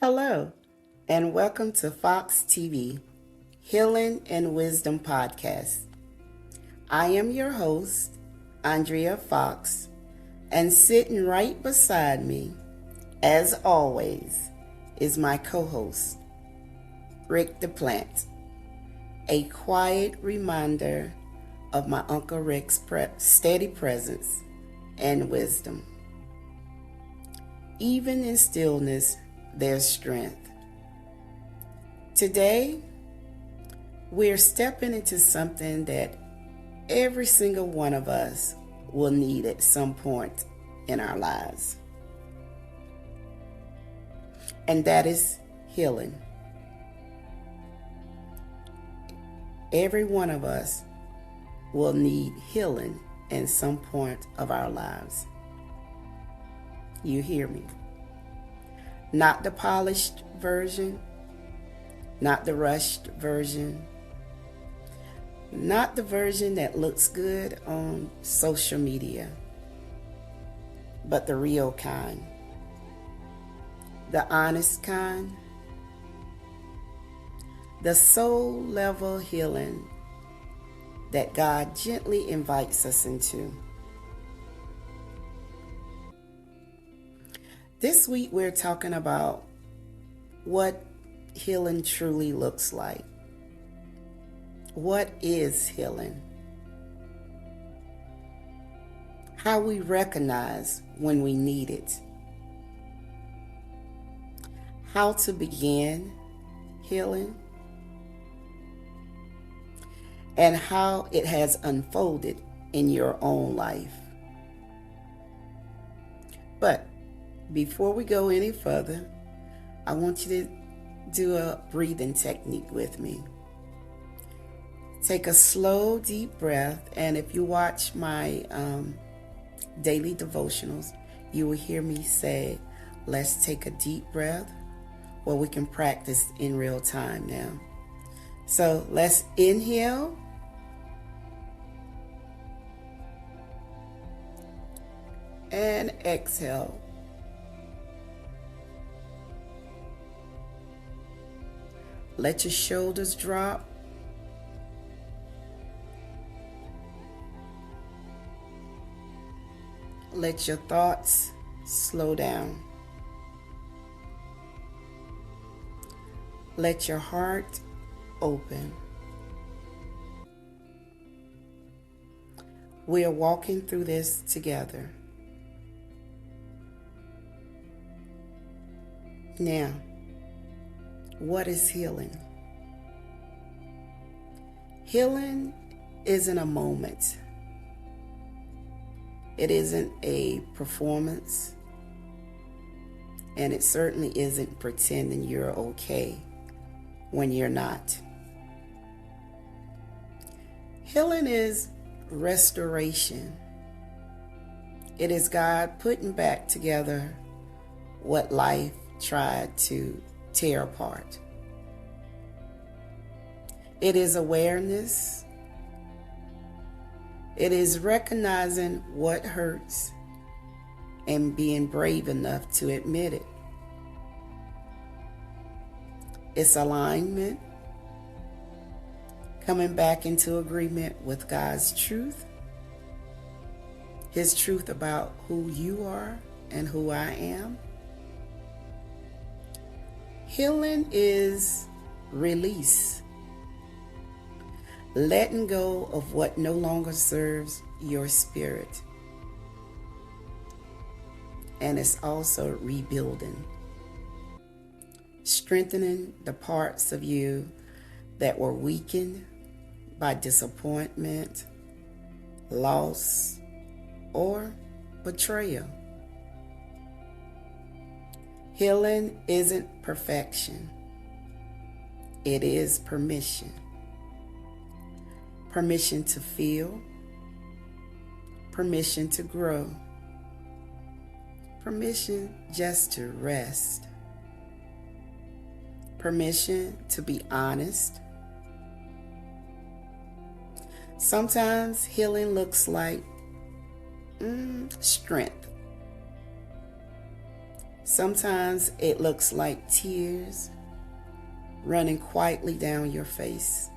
Hello, and welcome to FoxxTV, Healing and Wisdom Podcast. I am your host, Andrea Foxx, and sitting right beside me, as always, is my co-host, Rick the Plant, a quiet reminder of my Uncle Rick's steady presence and wisdom. Even in stillness, there's strength. Today, we're stepping into something that every single one of us will need at some point in our lives. And that is healing. Every one of us will need healing at some point of our lives. You hear me? Not the polished version, not the rushed version, not the version that looks good on social media, but the real kind, the honest kind, the soul level healing that God gently invites us into. This week we're talking about what healing truly looks like. What is healing? How we recognize when we need it. How to begin healing. And how it has unfolded in your own life. But before we go any further, I want you to do a breathing technique with me. Take a slow, deep breath, and if you watch my daily devotionals, you will hear me say, let's take a deep breath, well, we can practice in real time now. So let's inhale. And exhale. Let your shoulders drop. Let your thoughts slow down. Let your heart open. We are walking through this together. Now, what is healing? Healing isn't a moment. It isn't a performance. And it certainly isn't pretending you're okay when you're not. Healing is restoration. It is God putting back together what life tried to tear apart. It is awareness. It is recognizing what hurts and being brave enough to admit it. It's alignment, coming back into agreement with God's truth, His truth about who you are and who I am. Healing is release. Letting go of what no longer serves your spirit. And it's also rebuilding. Strengthening the parts of you that were weakened by disappointment, loss, or betrayal. Healing isn't perfection. It is permission. Permission to feel. Permission to grow. Permission just to rest. Permission to be honest. Sometimes healing looks like strength. Sometimes it looks like tears running quietly down your face.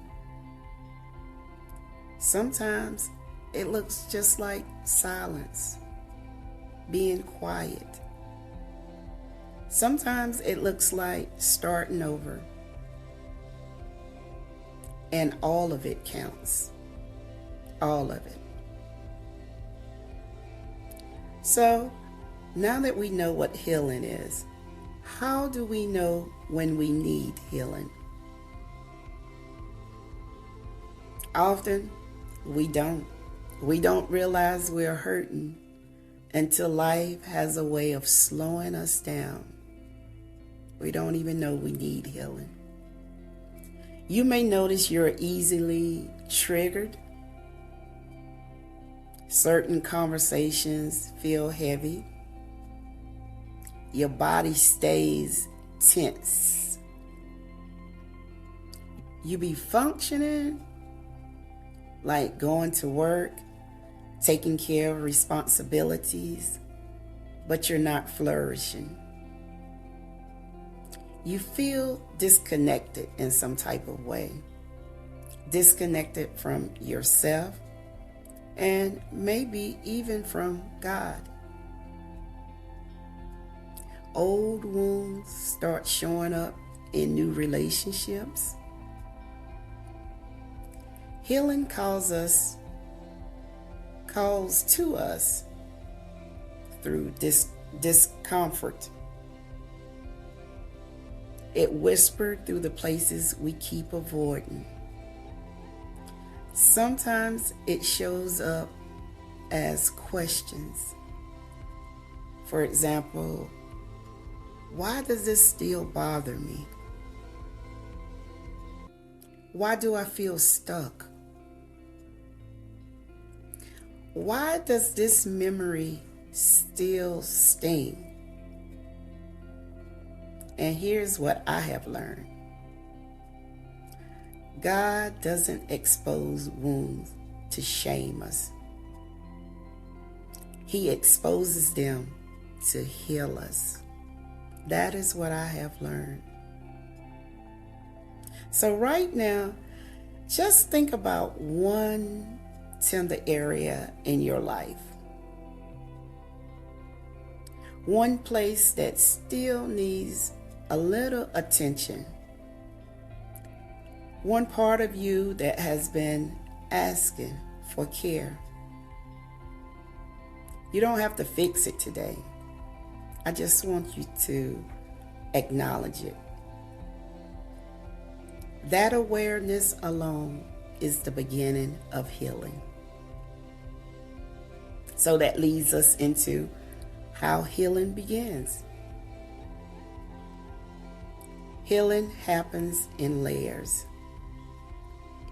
Sometimes it looks just like silence, being quiet. Sometimes it looks like starting over. And all of it counts. All of it. So, now that we know what healing is, how do we know when we need healing? Often, we don't. We don't realize we're hurting until life has a way of slowing us down. We don't even know we need healing. You may notice you're easily triggered. Certain conversations feel heavy. Your body stays tense. You be functioning like going to work, taking care of responsibilities, but you're not flourishing. You feel disconnected in some type of way. Disconnected from yourself and maybe even from God. Old wounds start showing up in new relationships. Healing calls to us through discomfort. It whispered through the places we keep avoiding. Sometimes it shows up as questions. For example, why does this still bother me? Why do I feel stuck? Why does this memory still sting? And here's what I have learned. God doesn't expose wounds to shame us. He exposes them to heal us. That is what I have learned. So right now, just think about one tender area in your life. One place that still needs a little attention. One part of you that has been asking for care. You don't have to fix it today. I just want you to acknowledge it. That awareness alone is the beginning of healing. So that leads us into how healing begins. Healing happens in layers.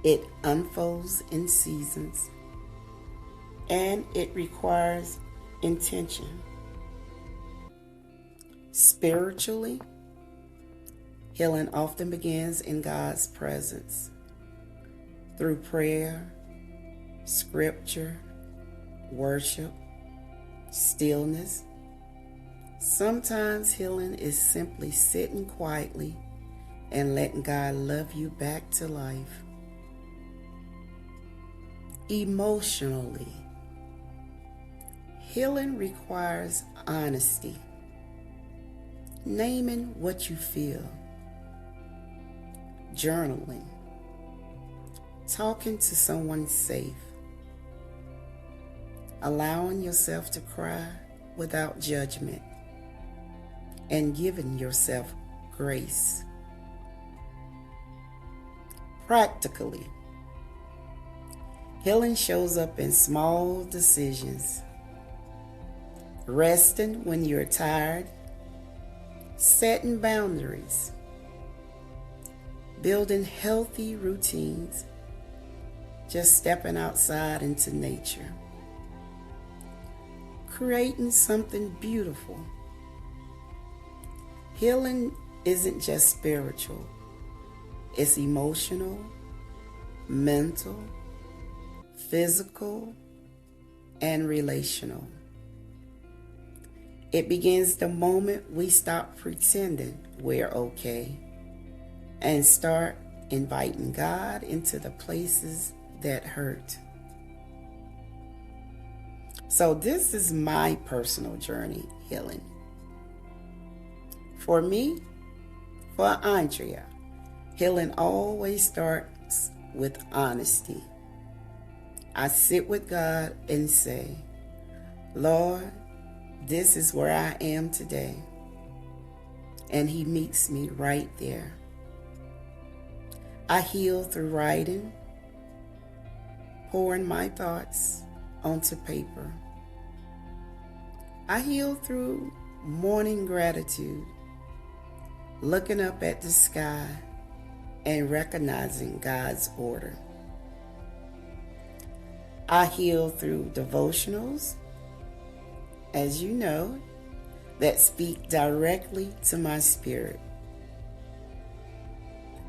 It unfolds in seasons, and it requires intention. Spiritually, healing often begins in God's presence through prayer, scripture, worship, stillness. Sometimes healing is simply sitting quietly and letting God love you back to life. Emotionally, healing requires honesty, naming what you feel, journaling, talking to someone safe, allowing yourself to cry without judgment, and giving yourself grace. Practically, healing shows up in small decisions. Resting when you're tired, setting boundaries, building healthy routines, just stepping outside into nature, creating something beautiful. Healing isn't just spiritual. It's emotional, mental, physical, and relational. It begins the moment we stop pretending we're okay and start inviting God into the places that hurt. So this is my personal journey healing. For me, for Andrea, healing always starts with honesty. I sit with God and say, Lord, this is where I am today. And He meets me right there. I heal through writing, pouring my thoughts onto paper. I heal through morning gratitude, looking up at the sky and recognizing God's order. I heal through devotionals, as you know, that speak directly to my spirit.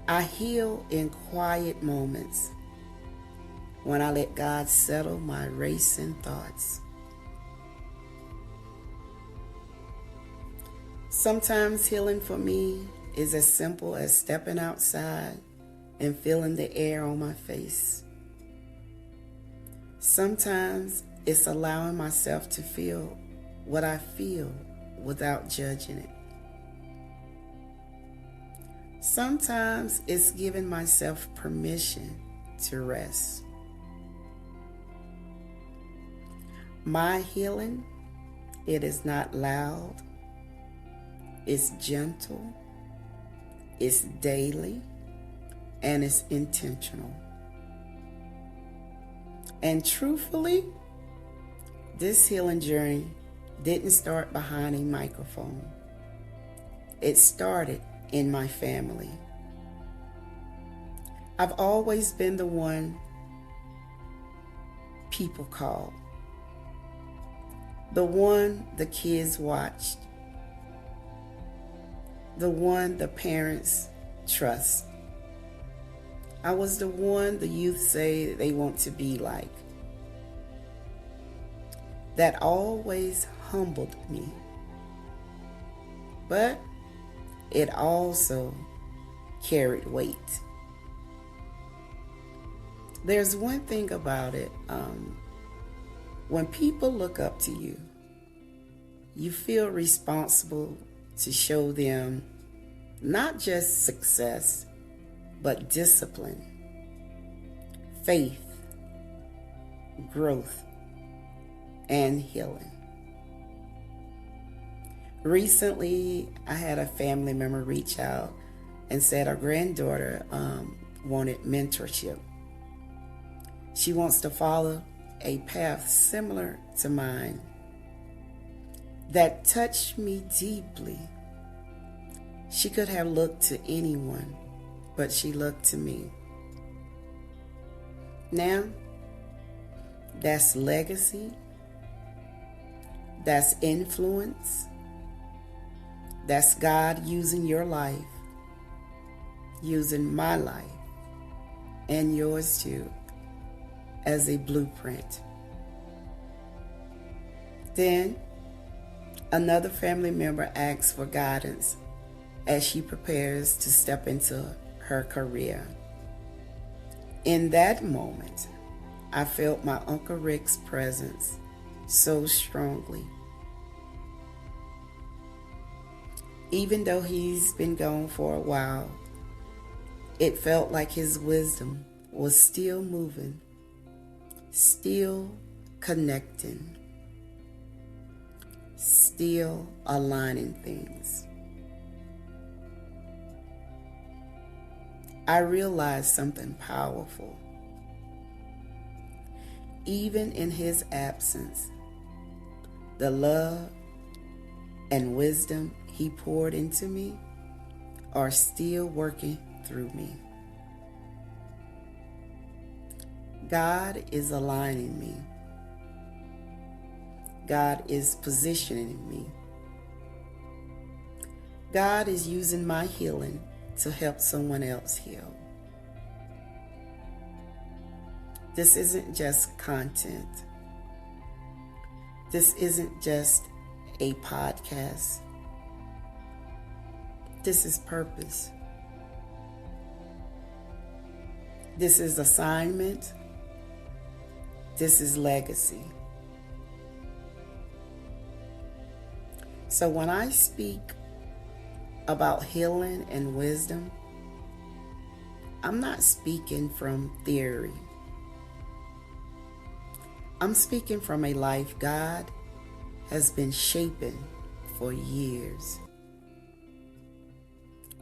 I heal in quiet moments when I let God settle my racing thoughts. Sometimes healing for me is as simple as stepping outside and feeling the air on my face. Sometimes it's allowing myself to feel what I feel without judging it. Sometimes it's giving myself permission to rest. My healing, it is not loud, it's gentle, it's daily, and it's intentional. And truthfully, this healing journey didn't start behind a microphone. It started in my family. I've always been the one people called, the one the kids watched, the one the parents trust. I was the one the youth say they want to be like. That always humbled me. But it also carried weight. There's one thing about it. When people look up to you, you feel responsible to show them not just success, but discipline, faith, growth, and healing. Recently, I had a family member reach out and said our granddaughter wanted mentorship. She wants to follow a path similar to mine. That touched me deeply. She could have looked to anyone, but she looked to me. Now, that's legacy, that's influence, that's God using your life, using my life, and yours too, as a blueprint. Then, another family member asks for guidance as she prepares to step into her career. In that moment, I felt my Uncle Rick's presence so strongly. Even though he's been gone for a while, it felt like his wisdom was still moving, still connecting, still aligning things. I realized something powerful. Even in his absence, the love and wisdom he poured into me are still working through me. God is aligning me. God is positioning me. God is using my healing to help someone else heal. This isn't just content. This isn't just a podcast. This is purpose. This is assignment. This is legacy. So when I speak about healing and wisdom, I'm not speaking from theory. I'm speaking from a life God has been shaping for years.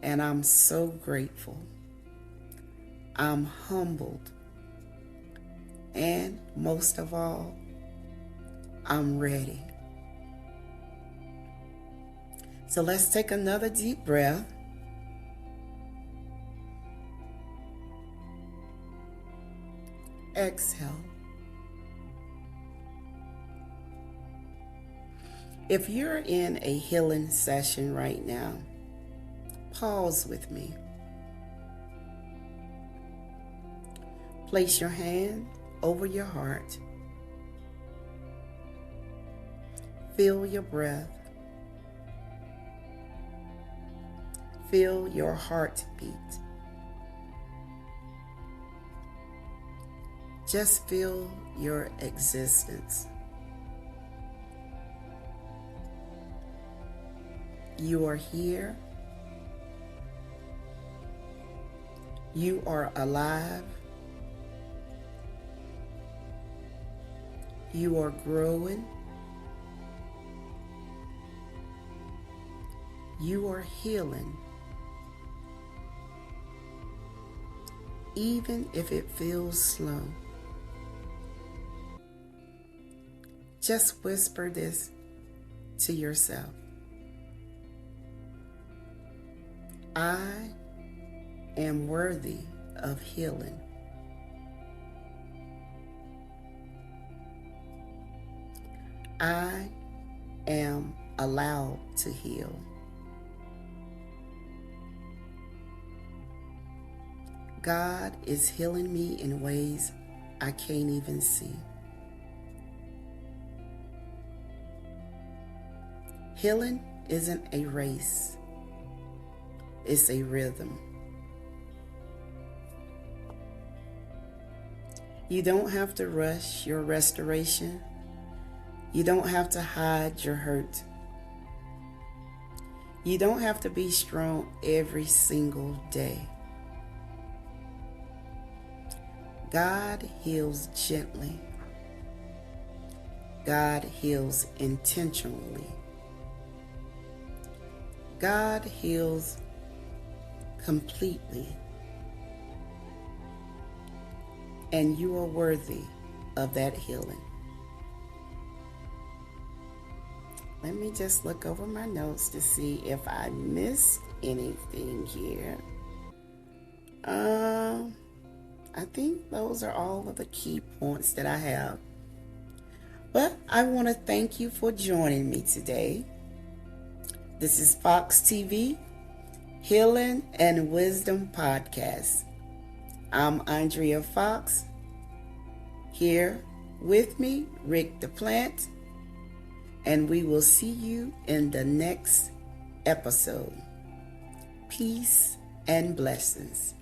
And I'm so grateful. I'm humbled. And most of all, I'm ready. So let's take another deep breath. Exhale. If you're in a healing session right now, pause with me. Place your hand over your heart. Feel your breath. Feel your heartbeat. Just feel your existence. You are here. You are alive. You are growing. You are healing. Even if it feels slow. Just whisper this to yourself. I am worthy of healing. I am allowed to heal. God is healing me in ways I can't even see. Healing isn't a race. It's a rhythm. You don't have to rush your restoration. You don't have to hide your hurt. You don't have to be strong every single day. God heals gently. God heals intentionally. God heals completely. And you are worthy of that healing. Let me just look over my notes to see if I missed anything here. I think those are all of the key points that I have. But I want to thank you for joining me today. This is FoxxTV, Healing and Wisdom Podcast. I'm Andrea Foxx. Here with me, Rick the Plant. And we will see you in the next episode. Peace and blessings.